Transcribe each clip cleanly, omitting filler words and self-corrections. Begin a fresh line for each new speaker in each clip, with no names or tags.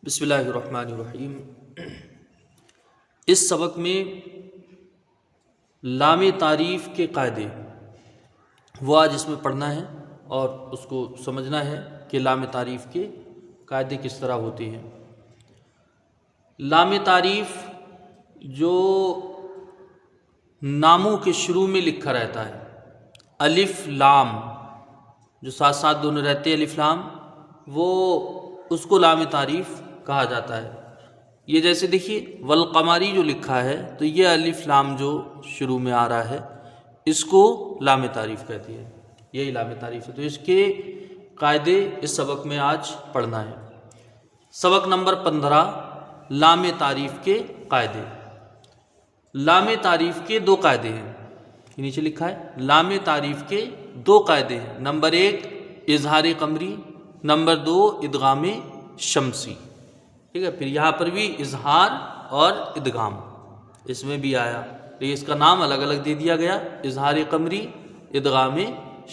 بسم اللہ الرحمن الرحیم۔ اس سبق میں لام تعریف کے قاعدے وہ آج اس میں پڑھنا ہے اور اس کو سمجھنا ہے کہ لام تعریف کے قاعدے کس طرح ہوتے ہیں۔ لام تعریف جو ناموں کے شروع میں لکھا رہتا ہے، الف لام جو ساتھ ساتھ دونوں رہتے ہیں، الف لام، وہ اس کو لام تعریف کہا جاتا ہے۔ یہ جیسے دیکھیے والقمری جو لکھا ہے تو یہ الف لام جو شروع میں آ رہا ہے اس کو لام تعریف کہتی ہے، یہی لام تعریف ہے۔ تو اس کے قاعدے اس سبق میں آج پڑھنا ہے۔ سبق نمبر 15، لام تعریف کے قاعدے۔ لام تعریف کے دو قاعدے ہیں، نیچے لکھا ہے لام تعریف کے دو قاعدے ہیں۔ نمبر 1 اظہار قمری، نمبر 2 ادغام شمسی۔ ٹھیک ہے، پھر یہاں پر بھی اظہار اور ادغام اس میں بھی آیا، لیکن اس کا نام الگ الگ دے دیا گیا، اظہار قمری، ادغام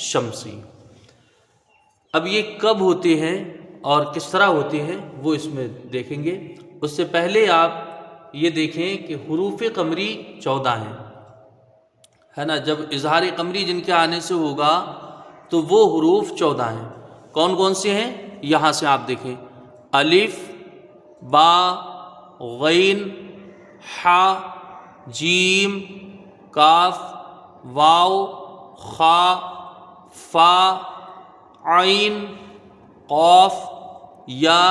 شمسی۔ اب یہ کب ہوتے ہیں اور کس طرح ہوتے ہیں وہ اس میں دیکھیں گے۔ اس سے پہلے آپ یہ دیکھیں کہ حروف قمری 14 ہیں، ہے نا۔ جب اظہار قمری جن کے آنے سے ہوگا تو وہ حروف 14 ہیں۔ کون کون سے ہیں؟ یہاں سے آپ دیکھیں، الف، با، غین، حا، جیم، کاف، واو، خا، فا، عین، قاف، یا،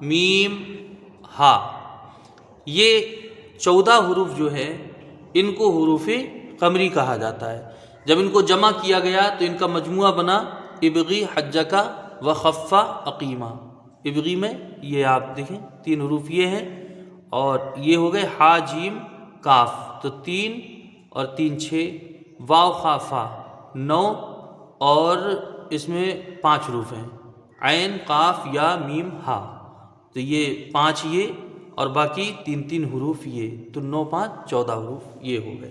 میم، ہا۔ یہ 14 حروف جو ہے ان کو حروف قمری کہا جاتا ہے۔ جب ان کو جمع کیا گیا تو ان کا مجموعہ بنا ابغی حجکا و خفا عقیمہ۔ ابغی میں یہ آپ دیکھیں 3 حروف یہ ہیں، اور یہ ہو گئے ہا، جیم، کاف، تو 3 اور 3 6، واو، خا، فا 9، اور اس میں 5 حروف ہیں، عین، قاف، یا، میم، ہا، تو یہ 5 یہ اور باقی 3 3 حروف یہ، تو 9 5 14 حروف یہ ہو گئے۔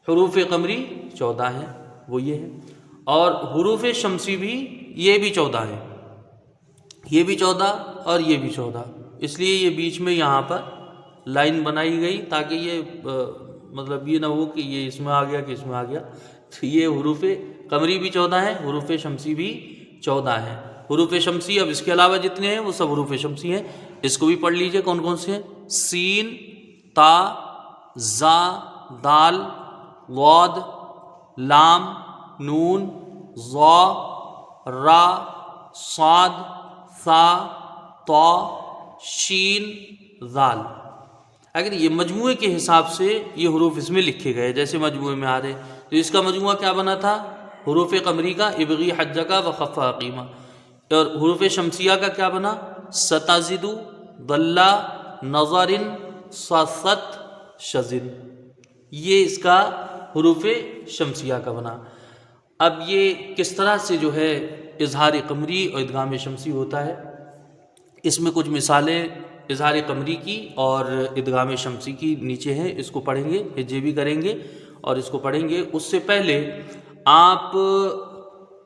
حروف قمری 14 ہیں، وہ یہ ہے، اور حروف شمسی بھی یہ بھی 14 ہیں، یہ بھی 14 اور یہ بھی 14، اس لیے یہ بیچ میں یہاں پر لائن بنائی گئی تاکہ یہ مطلب یہ نہ ہو کہ یہ اس میں آ گیا کہ اس میں آ گیا۔ تو یہ حروف قمری بھی 14 ہیں، حروف شمسی بھی 14 ہیں۔ حروف شمسی اب اس کے علاوہ جتنے ہیں وہ سب حروف شمسی ہیں، اس کو بھی پڑھ لیجئے کون کون سے ہیں۔ سین، تا، زا، دال، ضاد، لام، نون، ظا، را، صاد، ثا، طا، شین، ذال۔ اگر یہ مجموعے کے حساب سے یہ حروف اس میں لکھے گئے جیسے مجموعے میں آ رہے، تو اس کا مجموعہ کیا بنا تھا؟ حروف قمری کا ابغی حجکا و خفا عقیمہ، اور حروف شمسیہ کا کیا بنا؟ ستازد، ضلع، نظر، صست، شزن۔ یہ اس کا حروف شمسیہ کا بنا۔ اب یہ کس طرح سے جو ہے اظہار قمری اور ادغام شمسی ہوتا ہے، اس میں کچھ مثالیں اظہار قمری کی اور ادغام شمسی کی نیچے ہیں، اس کو پڑھیں گے، ہجے بھی کریں گے اور اس کو پڑھیں گے۔ اس سے پہلے آپ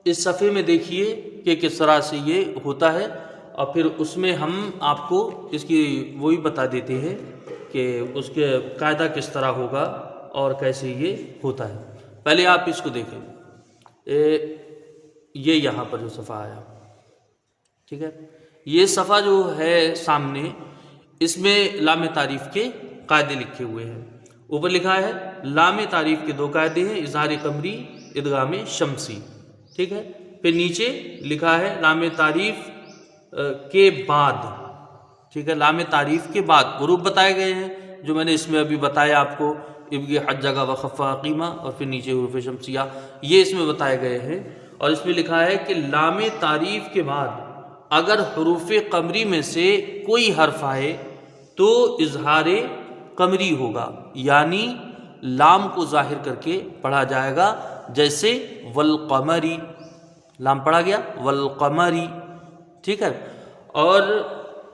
اس صفحے میں دیکھیے کہ کس طرح سے یہ ہوتا ہے، اور پھر اس میں ہم آپ کو اس کی وہی بتا دیتے ہیں کہ اس کے قاعدہ کس طرح ہوگا اور کیسے یہ ہوتا ہے۔ پہلے آپ اس کو دیکھیں، یہ یہاں پر جو صفحہ آیا، ٹھیک ہے، یہ صفحہ جو ہے سامنے، اس میں لام تعریف کے قاعدے لکھے ہوئے ہیں۔ اوپر لکھا ہے لام تعریف کے 2 قاعدے ہیں، اظہار قمری، ادغام شمسی، ٹھیک ہے۔ پھر نیچے لکھا ہے لام تعریف کے بعد، ٹھیک ہے، لام تعریف کے بعد حروف بتائے گئے ہیں جو میں نے اس میں ابھی بتایا آپ کو، ابغی حجکا و خفا عقیمہ، اور پھر نیچے حروف شمسیہ، یہ اس میں بتائے گئے ہیں۔ اور اس میں لکھا ہے کہ لام تعریف کے بعد اگر حروف قمری میں سے کوئی حرف آئے تو اظہار قمری ہوگا، یعنی لام کو ظاہر کر کے پڑھا جائے گا، جیسے والقمری، لام پڑھا گیا والقمری، ٹھیک ہے۔ اور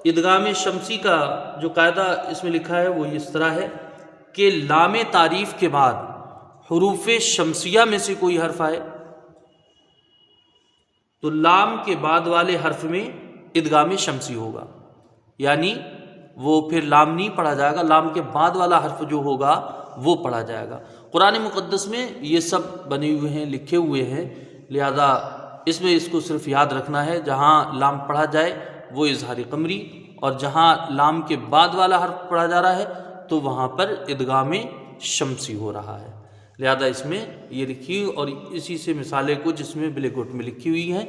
ادغام شمسی کا جو قاعدہ اس میں لکھا ہے وہ اس طرح ہے کہ لام تعریف کے بعد حروف شمسیہ میں سے کوئی حرف آئے تو لام کے بعد والے حرف میں ادغام شمسی ہوگا، یعنی وہ پھر لام نہیں پڑھا جائے گا، لام کے بعد والا حرف جو ہوگا وہ پڑھا جائے گا۔ قرآن مقدس میں یہ سب بنے ہوئے ہیں، لکھے ہوئے ہیں، لہذا اس میں اس کو صرف یاد رکھنا ہے، جہاں لام پڑھا جائے وہ اظہار قمری، اور جہاں لام کے بعد والا حرف پڑھا جا رہا ہے تو وہاں پر ادغام شمسی ہو رہا ہے، لہذا اس میں یہ لکھی ہوئی، اور اسی سے مثالیں کچھ اس میں بلیک بورڈ میں لکھی ہوئی ہیں۔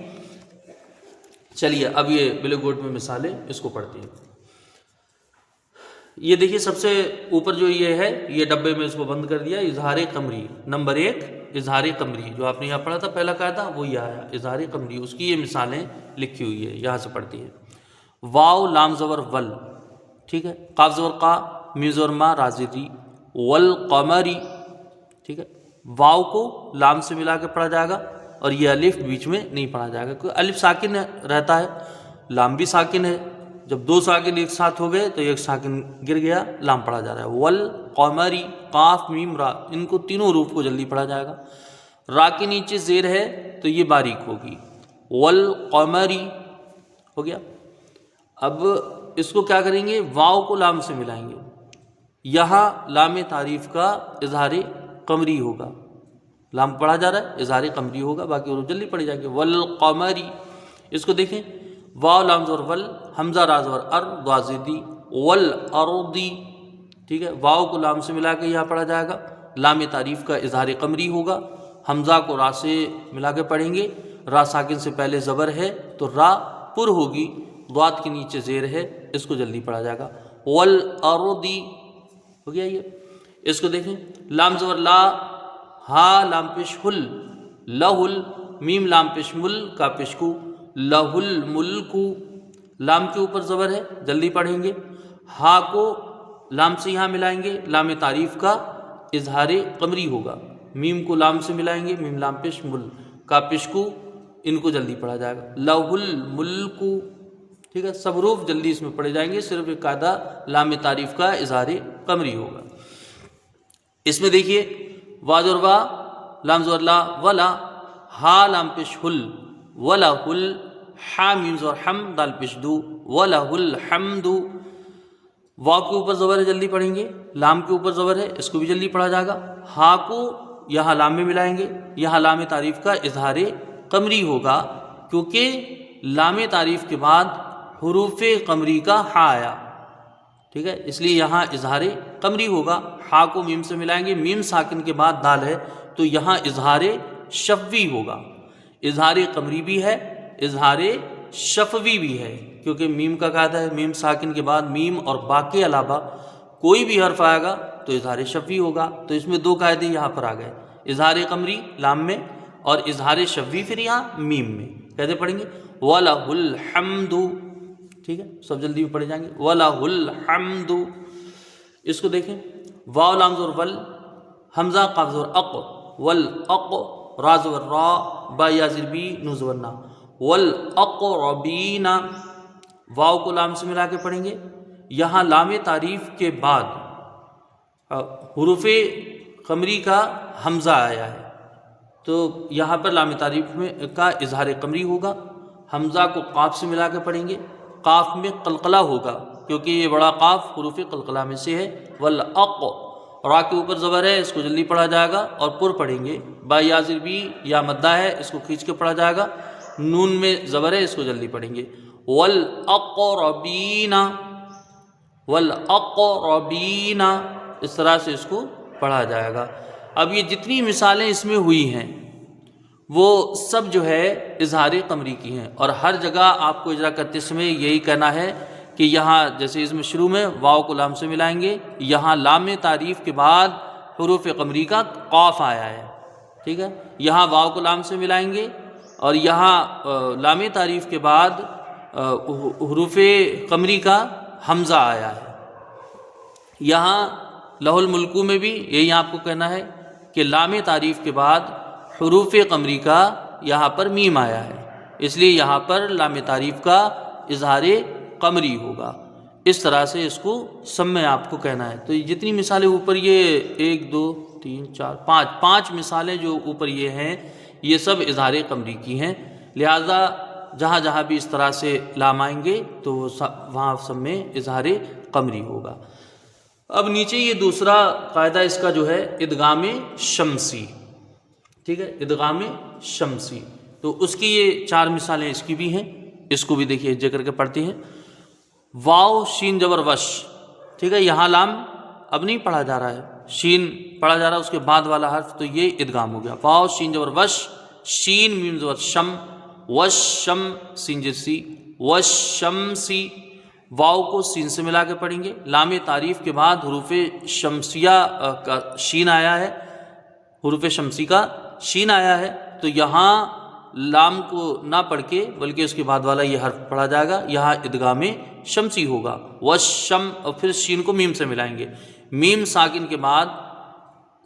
چلیے اب یہ بلیک بورڈ میں مثالیں اس کو پڑھتے ہیں۔ یہ دیکھیے سب سے اوپر جو یہ ہے، یہ ڈبے میں اس کو بند کر دیا، اظہار قمری نمبر 1، اظہار قمری جو آپ نے یہاں پڑھا تھا پہلا قاعدہ وہ یہ آیا اظہار قمری، اس کی یہ مثالیں لکھی ہوئی ہے، یہاں سے پڑھتی ہیں۔ واو لام زبر ول، ٹھیک ہے، قاف زبر قا، میم زبر ما، رازی ری، والقمری، ٹھیک ہے، واو کو لام سے ملا کے پڑھا جائے گا، اور یہ الف بیچ میں نہیں پڑھا جائے گا کیونکہ الف ساکن رہتا ہے، لام بھی ساکن ہے، جب دو ساکن ایک ساتھ ہو گئے تو ایک ساکن گر گیا، لام پڑھا جا رہا ہے۔ والقمری، قاف میم را، ان کو تینوں حروف کو جلدی پڑھا جائے گا، را کے نیچے زیر ہے تو یہ باریک ہوگی، والقمری ہو گیا۔ اب اس کو کیا کریں گے، واو کو لام سے ملائیں گے، یہاں لام تعریف کا اظہار قمری ہوگا، لام پڑھا جا رہا ہے اظہار قمری ہوگا، باقی حروف جلدی پڑھی جائیں گے۔ والقمری، اس کو دیکھیں، واو لام زبر ول، حمزہ را زبر ار، ضاد زیدی، والارضی، ٹھیک ہے، واو کو لام سے ملا کے یہاں پڑھا جائے گا، لام تعریف کا اظہار قمری ہوگا، حمزہ کو را سے ملا کے پڑھیں گے، را ساکن سے پہلے زبر ہے تو را پر ہوگی، ضاد کے نیچے زیر ہے، اس کو جلدی پڑھا جائے گا، والارضی ہو گیا یہ۔ اس کو دیکھیں، لام زبر لا، ہا لام پیش ہل، لہل، میم لام پیش مل، کا پیش کو، لہ الملک، لام کے اوپر زبر ہے جلدی پڑھیں گے، ہا کو لام سے یہاں ملائیں گے، لام تعریف کا اظہار قمری ہوگا، میم کو لام سے ملائیں گے، میم لام پیش مل، کا پیش کو، ان کو جلدی پڑھا جائے گا، لہ الملک، ٹھیک ہے، سب حروف جلدی اس میں پڑھے جائیں گے، صرف ایک قاعدہ لام تعریف کا اظہار قمری ہوگا۔ اس میں دیکھیے، وا زبر وا، لام زبر لا، ولا، ہا لام پیش ہل، ولا ہل، حا میم زبر حم، دال پیش دو، ولا الحمد، واو کے اوپر زبر ہے جلدی پڑھیں گے، لام کے اوپر زبر ہے اس کو بھی جلدی پڑھا جائے گا، ہا کو یہاں لام میں ملائیں گے، یہاں لام تعریف کا اظہار قمری ہوگا کیونکہ لام تعریف کے بعد حروف قمری کا ہا آیا، ٹھیک ہے، اس لیے یہاں اظہار قمری ہوگا، ہا کو میم سے ملائیں گے، میم ساکن کے بعد دال ہے تو یہاں اظہار شفوی ہوگا، اظہار قمری بھی ہے، اظہار شفوی بھی ہے، کیونکہ میم کا قاعدہ ہے، میم ساکن کے بعد میم اور با کے علاوہ کوئی بھی حرف آئے گا تو اظہار شفوی ہوگا، تو اس میں دو قاعدے یہاں پر آ گئے، اظہار قمری لام میں اور اظہار شفوی پھر یہاں میم میں، کیسے پڑھیں گے، وَلَهُ الْحَمْدُ، ٹھیک ہے، سب جلدی پڑھے جائیں گے، وَلَهُ الْحَمْدُ۔ اس کو دیکھیں، واو لام زبر ول، حمزہ قاف زبر اق، والاق، را زبر را، با یا زیر بی، نون زبر نا، والاقربین، واو کو لام سے ملا کے پڑھیں گے، یہاں لام تعریف کے بعد حروف قمری کا حمزہ آیا ہے تو یہاں پر لام تعریف میں کا اظہار قمری ہوگا، حمزہ کو قاف سے ملا کے پڑھیں گے، قاف میں قلقلہ ہوگا کیونکہ یہ بڑا قاف حروف قلقلہ میں سے ہے، والاق، را کے اوپر زبر ہے اس کو جلدی پڑھا جائے گا اور پر پڑھیں گے، با یا زیر بی یا مدہ ہے اس کو کھینچ کے پڑھا جائے گا، نون میں زبر ہے اس کو جلدی پڑھیں گے، والاقربین، والاقربین، اس طرح سے اس کو پڑھا جائے گا۔ اب یہ جتنی مثالیں اس میں ہوئی ہیں وہ سب جو ہے اظہار قمری کی ہیں، اور ہر جگہ آپ کو اجرا کرتے سمے یہی کہنا ہے کہ یہاں جیسے اس میں شروع میں واو کو لام سے ملائیں گے، یہاں لام تعریف کے بعد حروف قمری کا قاف آیا ہے، ٹھیک ہے، یہاں واو کو لام سے ملائیں گے اور یہاں لام تعریف کے بعد حروف قمری کا حمزہ آیا ہے، یہاں لہ الملکو میں بھی یہی آپ کو کہنا ہے کہ لام تعریف کے بعد حروف قمری کا یہاں پر میم آیا ہے، اس لیے یہاں پر لام تعریف کا اظہار قمری ہوگا، اس طرح سے اس کو سب میں آپ کو کہنا ہے۔ تو یہ جتنی مثالیں اوپر یہ 1 2 3 4 5 مثالیں جو اوپر یہ ہیں یہ سب اظہار قمری کی ہیں، لہٰذا جہاں جہاں بھی اس طرح سے لام آئیں گے تو وہاں سب میں اظہار قمری ہوگا۔ اب نیچے یہ دوسرا قاعدہ اس کا جو ہے ادغام شمسی، ٹھیک ہے، ادغام شمسی، تو اس کی یہ 4 مثالیں اس کی بھی ہیں، اس کو بھی دیکھیے ذکر کے پڑھتے ہیں۔ واو شین زبر وش، ٹھیک ہے، یہاں لام اب نہیں پڑھا جا رہا ہے، شین پڑھا جا رہا ہے، اس کے بعد والا حرف، تو یہ ادغام ہو گیا۔ واو شین زبر وش، شین میم زبر شم، وشم سین جسی، وشمسی، واو کو سین سے ملا کے پڑھیں گے۔ لام تعریف کے بعد حروف شمسیہ کا شین آیا ہے، حروف شمسی کا شین آیا ہے، تو یہاں لام کو نہ پڑھ کے بلکہ اس کے بعد والا یہ حرف پڑھا جائے گا، یہاں ادغام شمسی ہوگا۔ وشم، اور پھر شین کو میم سے ملائیں گے، میم ساکن کے بعد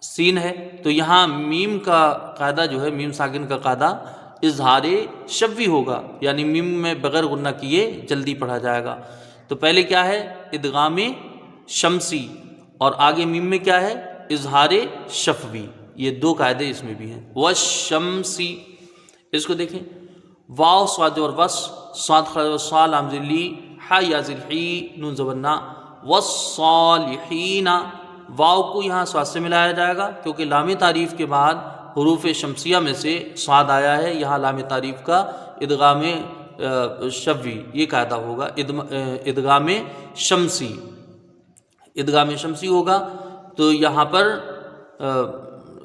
سین ہے، تو یہاں میم کا قاعدہ جو ہے، میم ساکن کا قاعدہ اظہار شفوی ہوگا، یعنی میم میں بغیر غنہ کیے جلدی پڑھا جائے گا۔ تو پہلے کیا ہے؟ ادغام شمسی، اور آگے میم میں کیا ہے؟ اظہار شفوی، یہ 2 قاعدے اس میں بھی ہیں۔ والشمسی، اس کو دیکھیں، واو صاد اور وس، صاد خرج و صا لام ذلی، حا یا ذلحی نون زبرنا، والصالحین، واو کو یہاں صاد سے ملایا جائے گا کیونکہ لام تعریف کے بعد حروف شمسیہ میں سے صاد آیا ہے، یہاں لام تعریف کا ادغام شفوی یہ قاعدہ ہوگا، ادغام شمسی، ادغام شمسی ہوگا۔ تو یہاں پر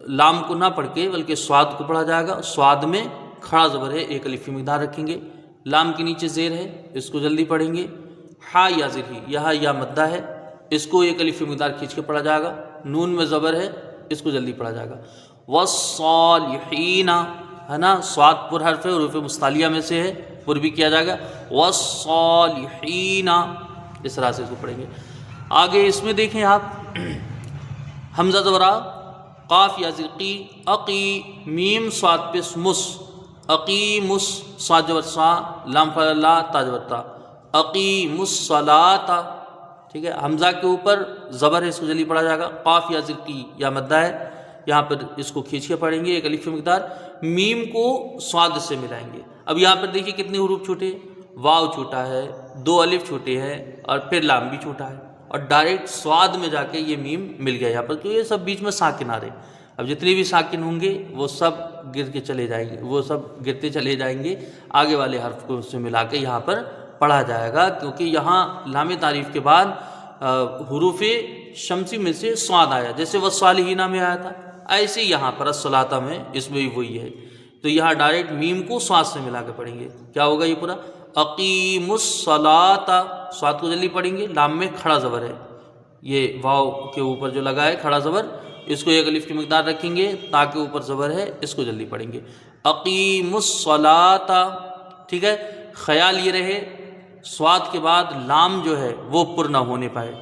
لام کو نہ پڑھ کے بلکہ سواد کو پڑھا جائے گا، سواد میں کھڑا زبر ہے، 1 الف کی مقدار رکھیں گے، لام کے نیچے زیر ہے، اس کو جلدی پڑھیں گے۔ ہا یا ذلحی، یہاں یا مدہ ہے، اس کو 1 الف کی مقدار کھینچ کے پڑھا جائے گا، نون میں زبر ہے، اس کو جلدی پڑھا جائے گا۔ والصالحین، ہے نا، سواد پر حرف ہے، حروف مستعلیہ میں سے ہے، پر بھی کیا جائے گا، والصالحین، اس طرح سے اس کو پڑھیں گے۔ آگے اس میں دیکھیں آپ، حمزہ زبرا، قاف یا ذلقی، عقی، میم صاد پس مس، عقیمس، صاد جبر صا، لام فعل لا، تا جبر تا، عقیم الصلاۃ، ٹھیک ہے، حمزہ کے اوپر زبر ہے، اس کو جلدی پڑھا جائے گا، قاف یا ذلقی یا مدہ ہے، یہاں پر اس کو کھینچ کے پڑھیں گے، 1 الف کی مقدار، میم کو صاد سے ملائیں گے۔ اب یہاں پر دیکھیے کتنے حروف چھوٹے، واو چھوٹا ہے، 2 الف چھوٹے ہیں، اور پھر لام بھی چھوٹا ہے، اور ڈائریکٹ سواد میں جا کے یہ میم مل گیا یہاں پر، تو یہ سب بیچ میں ساکن آ رہے ہیں۔ اب جتنے بھی ساکن ہوں گے وہ سب گر کے چلے جائیں گے، وہ سب گرتے چلے جائیں گے، آگے والے حرف کو اس سے ملا کے یہاں پر پڑھا جائے گا، کیونکہ یہاں لام تعریف کے بعد حروف شمسی میں سے سواد آیا، جیسے والصالحین میں آیا تھا، ایسے یہاں پر الصلاۃ میں اس میں بھی وہی ہے، تو یہاں ڈائریکٹ میم کو سواد سے ملا کے پڑھیں گے، کیا ہوگا یہ پورا؟ اقیم الصلاۃ، سواد کو جلدی پڑھیں گے، لام میں کھڑا زبر ہے، یہ واو کے اوپر جو لگا ہے کھڑا زبر، اس کو 1 الف کی مقدار رکھیں گے، تا کے اوپر زبر ہے، اس کو جلدی پڑھیں گے، اقیم الصلاۃ، ٹھیک ہے۔ خیال یہ رہے سواد کے بعد لام جو ہے وہ پر نہ ہونے پائے،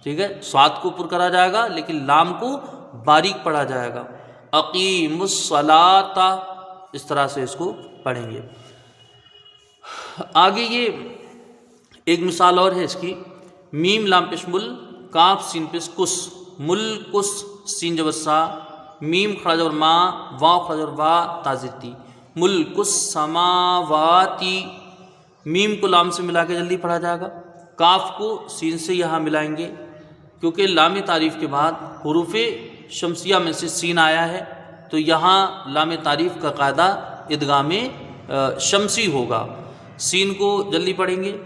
ٹھیک ہے، سواد کو پر کرا جائے گا لیکن لام کو باریک پڑھا جائے گا، اقیم الصلاۃ، اس طرح سے اس کو پڑھیں گے۔ آگے یہ ایک مثال اور ہے اس کی، میم لام پیش مل، کاف سین پیش کس، ملکس سین جبر سا، میم کھڑا جبر ما، واو کھڑا جبر وا، تا زیر تی، ملکس سماواتی، میم کو لام سے ملا کے جلدی پڑھا جائے گا، کاف کو سین سے یہاں ملائیں گے، کیونکہ لام تعریف کے بعد حروف شمسیہ میں سے سین آیا ہے، تو یہاں لام تعریف کا قاعدہ ادغام شمسی ہوگا، سین کو جلدی پڑھیں گے،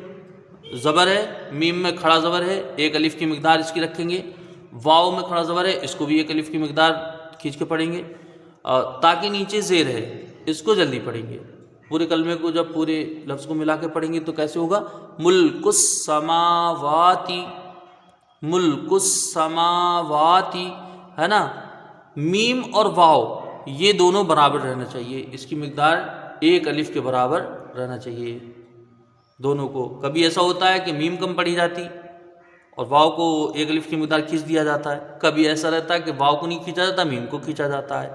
زبر ہے، میم میں کھڑا زبر ہے، 1 الف کی مقدار اس کی رکھیں گے، واو میں کھڑا زبر ہے، اس کو بھی 1 الف کی مقدار کھینچ کے پڑھیں گے، تاکہ نیچے زیر ہے، اس کو جلدی پڑھیں گے۔ پورے کلمے کو جب پورے لفظ کو ملا کے پڑھیں گے تو کیسے ہوگا؟ ملک السماواتی، ملک السماواتی، ہے نا، میم اور واو یہ دونوں برابر رہنا چاہیے، اس کی مقدار 1 الف کے برابر رہنا چاہیے دونوں کو۔ کبھی ایسا ہوتا ہے کہ میم کم پڑھی جاتی اور واو کو 1 الف کی مقدار کھینچ دیا جاتا ہے، کبھی ایسا رہتا ہے کہ واو کو نہیں کھینچا جاتا، میم کو کھینچا جاتا ہے،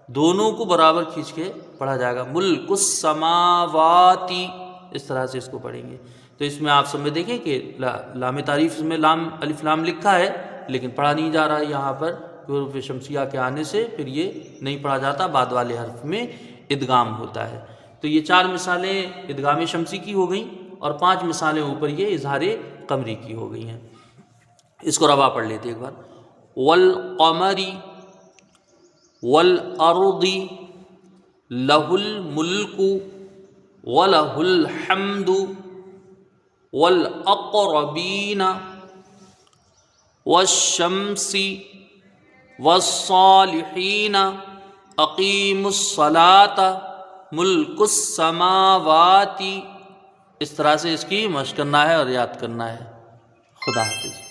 دونوں کو برابر کھینچ کے پڑھا جائے گا، ملک السماواتی، اس طرح سے اس کو پڑھیں گے۔ تو اس میں آپ سب میں دیکھیں کہ لام تعریف میں لام الف لام لکھا ہے لیکن پڑھا نہیں جا رہا ہے، یہاں پر حروف شمسیہ کے آنے سے پھر یہ نہیں پڑھا جاتا، بعد والے حرف میں ادغام ہوتا ہے۔ تو یہ 4 مثالیں ادغام شمسی کی ہو گئیں اور 5 مثالیں اوپر یہ اظہار قمری کی ہو گئی ہیں. اس کو روا پڑھ لیتے ایک بار. والقمر والارض لہ الملک ولہ الحمد والاقربین والشمس والصالحین اقیموا الصلاۃ ملک السماوات. اس طرح سے اس کی مشق کرنا ہے اور یاد کرنا ہے. خدا حافظ.